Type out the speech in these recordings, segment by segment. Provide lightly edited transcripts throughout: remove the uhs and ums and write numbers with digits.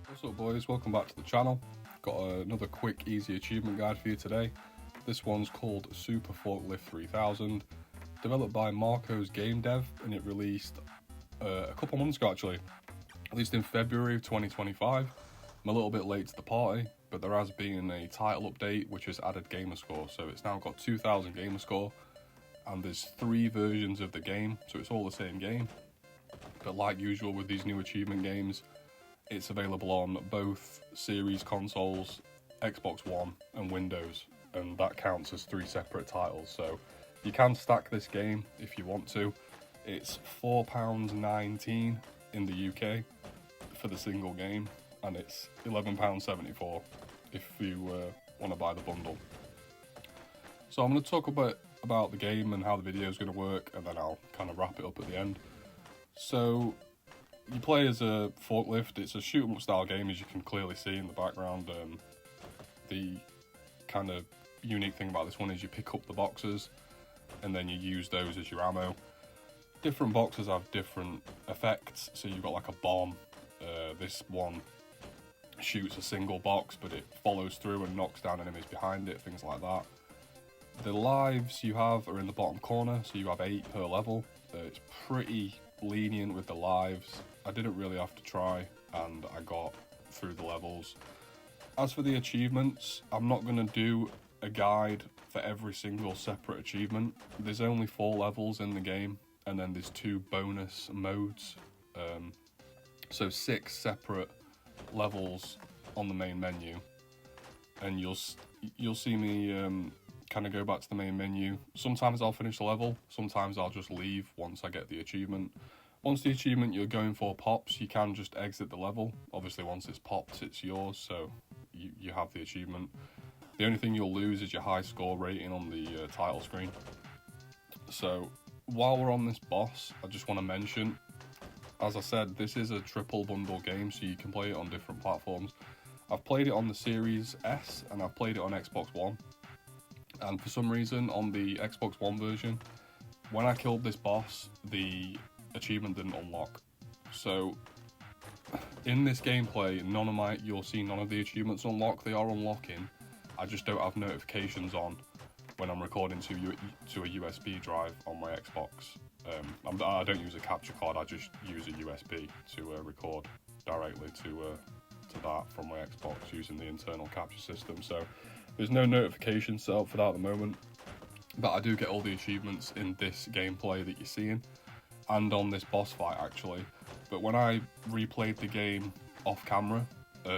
What's up boys, welcome back to the channel. Got another quick easy achievement guide for you today. This one's called Super Forklift 3000, developed by Marocs Game Dev, and it released a couple months ago actually, released in February of 2025. I'm a little bit late to the party, but there has been a title update which has added Gamerscore, so it's now got 2000 Gamerscore, and there's 3 versions of the game, so it's all the same game. But like usual with these new achievement games, it's available on both series consoles, Xbox One and Windows, and that counts as 3 separate titles, so you can stack this game if you want to. It's £4.19 in the UK for the single game, and it's £11.74 if you want to buy the bundle. So I'm going to talk a bit about the game and how the video is going to work, and then I'll kind of wrap it up at the end. So you play as a forklift. It's a shoot 'em up style game, as you can clearly see in the background. The kind of unique thing about this one is you pick up the boxes and then you use those as your ammo. Different boxes have different effects, so you've got like a bomb. This one shoots a single box, but it follows through and knocks down enemies behind it, things like that. The lives you have are in the bottom corner, so you have 8 per level. It's pretty lenient with the lives. I didn't really have to try, and I got through the levels. As for the achievements, I'm not going to do a guide for every single separate achievement. There's only 4 levels in the game, and then there's 2 bonus modes. So 6 separate levels on the main menu, and you'll see me kind of go back to the main menu. Sometimes I'll finish the level, sometimes I'll just leave once I get the achievement. Once the achievement you're going for pops, you can just exit the level. Obviously once it's popped, it's yours, so you have the achievement. The only thing you'll lose is your high score rating on the title screen. So while we're on this boss, I just want to mention, as I said, this is a triple bundle game, so you can play it on different platforms. I've played it on the Series S and I've played it on Xbox One. And for some reason, on the Xbox One version, when I killed this boss, the achievement didn't unlock. So in this gameplay, you'll see none of the achievements unlock. They are unlocking. I just don't have notifications on when I'm recording to a USB drive on my Xbox. I don't use a capture card. I just use a USB to record directly to that from my Xbox using the internal capture system. So there's no notification set up for that at the moment, but I do get all the achievements in this gameplay that you're seeing, and on this boss fight actually. But when I replayed the game off camera,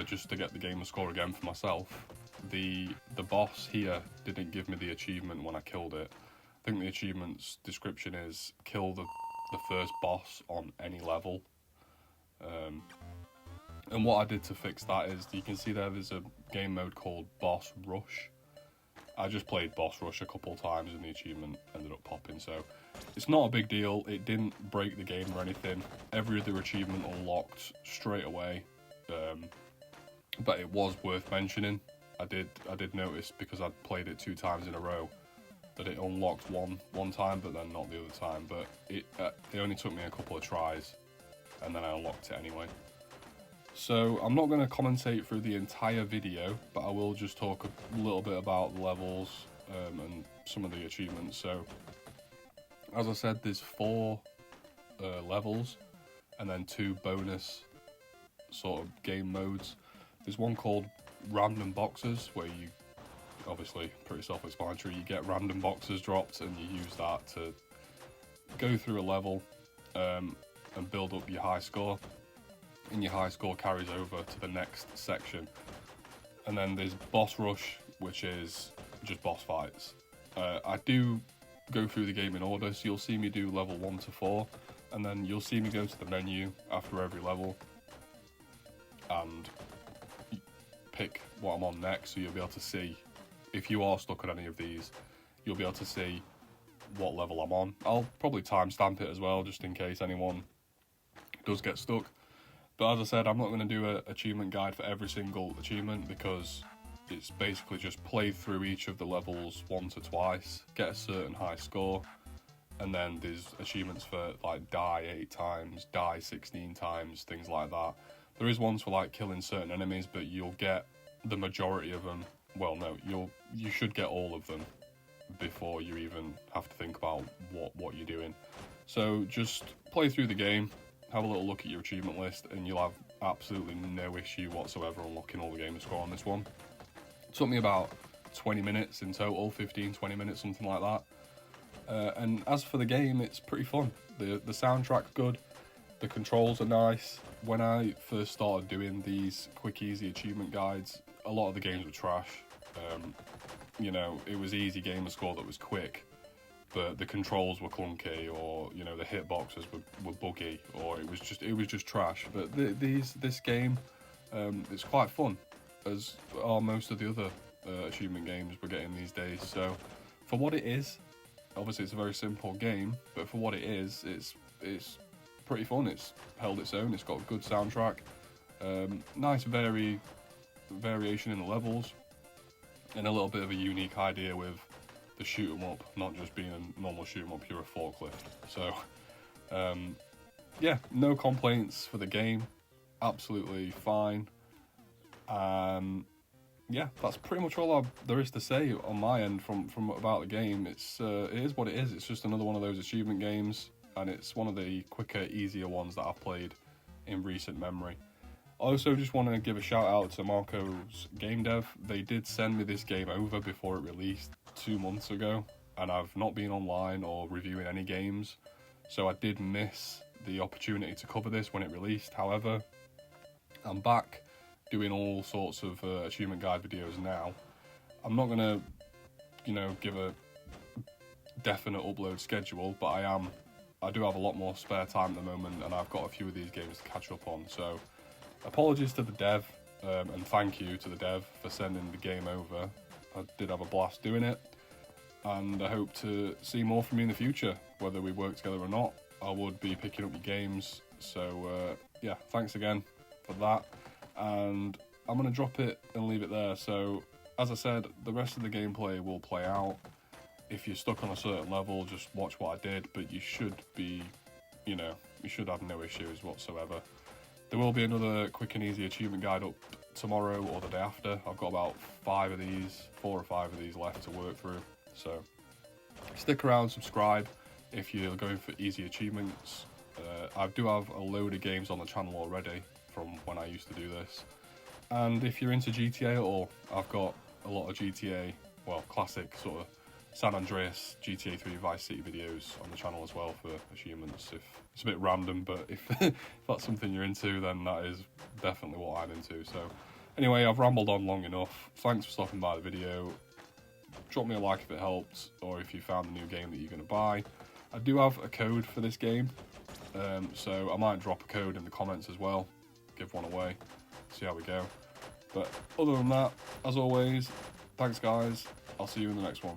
just to get the Gamerscore again for myself, the boss here didn't give me the achievement when I killed it. I think the achievement's description is kill the first boss on any level. And what I did to fix that is, you can see there's a game mode called Boss Rush. I just played Boss Rush a couple times and the achievement ended up popping, so it's not a big deal. It didn't break the game or anything. Every other achievement unlocked straight away, but it was worth mentioning. I did notice, because I'd played it 2 times in a row, that it unlocked one time but then not the other time, but it only took me a couple of tries and then I unlocked it anyway. So I'm not going to commentate through the entire video, but I will just talk a little bit about the levels and some of the achievements. So as I said, there's 4 levels and then 2 bonus sort of game modes. There's one called Random Boxes, where you, obviously pretty self-explanatory, you get random boxes dropped and you use that to go through a level and build up your high score. And your high score carries over to the next section. And then there's Boss Rush, which is just boss fights. I do go through the game in order, so you'll see me do level 1 to 4, and then you'll see me go to the menu after every level and pick what I'm on next, so you'll be able to see, if you are stuck on any of these, you'll be able to see what level I'm on. I'll probably timestamp it as well, just in case anyone does get stuck. But as I said, I'm not going to do an achievement guide for every single achievement, because it's basically just play through each of the levels once or twice, get a certain high score, and then there's achievements for like die 8 times, die 16 times, things like that. There is ones for like killing certain enemies, but you'll get the majority of them. Well, no, you should get all of them before you even have to think about what you're doing. So just play through the game, have a little look at your achievement list, and you'll have absolutely no issue whatsoever unlocking all the Gamerscore on this one. It took me about 20 minutes in total, 15-20 minutes, something like that. And as for the game, it's pretty fun. The soundtrack's good, the controls are nice. When I first started doing these quick easy achievement guides, a lot of the games were trash. You know, it was easy Gamerscore that was quick, but the controls were clunky, or you know, the hitboxes were buggy, or it was just trash. But this game, it's quite fun, as are most of the other achievement games we're getting these days. So for what it is, obviously it's a very simple game, but for what it is, it's pretty fun. It's held its own. It's got a good soundtrack, nice variation in the levels, and a little bit of a unique idea with the shoot 'em up not just being a normal shoot 'em up, you're a forklift. So yeah, no complaints for the game, absolutely fine. Yeah, that's pretty much all there is to say on my end from about the game. It is what it is. It's just another one of those achievement games, and it's one of the quicker, easier ones that I've played in recent memory. I also just want to give a shout out to Marocs Game Dev. They did send me this game over before it released 2 months ago, and I've not been online or reviewing any games, so I did miss the opportunity to cover this when it released. However, I'm back doing all sorts of achievement guide videos now. I'm not gonna, you know, give a definite upload schedule, but I do have a lot more spare time at the moment, and I've got a few of these games to catch up on. So apologies to the dev, and thank you to the dev for sending the game over. I did have a blast doing it, and I hope to see more from you in the future. Whether we work together or not, I would be picking up your games. So yeah, thanks again for that, and I'm going to drop it and leave it there. So as I said, the rest of the gameplay will play out. If you're stuck on a certain level, just watch what I did, but you should be, you know, you should have no issues whatsoever. There will be another quick and easy achievement guide up tomorrow or the day after. I've got about 4 or 5 of these left to work through. So stick around, subscribe if you're going for easy achievements. I do have a load of games on the channel already from when I used to do this. And if you're into GTA at all, I've got a lot of GTA, well, classic sort of San Andreas, GTA 3 Vice City videos on the channel as well for achievements. If it's a bit random, but if that's something you're into, then that is definitely what I'm into. So anyway, I've rambled on long enough. Thanks for stopping by the video. Drop me a like if it helped, or if you found a new game that you're going to buy. I do have a code for this game, so I might drop a code in the comments as well, give one away, see how we go. But other than that, as always, thanks guys, I'll see you in the next one.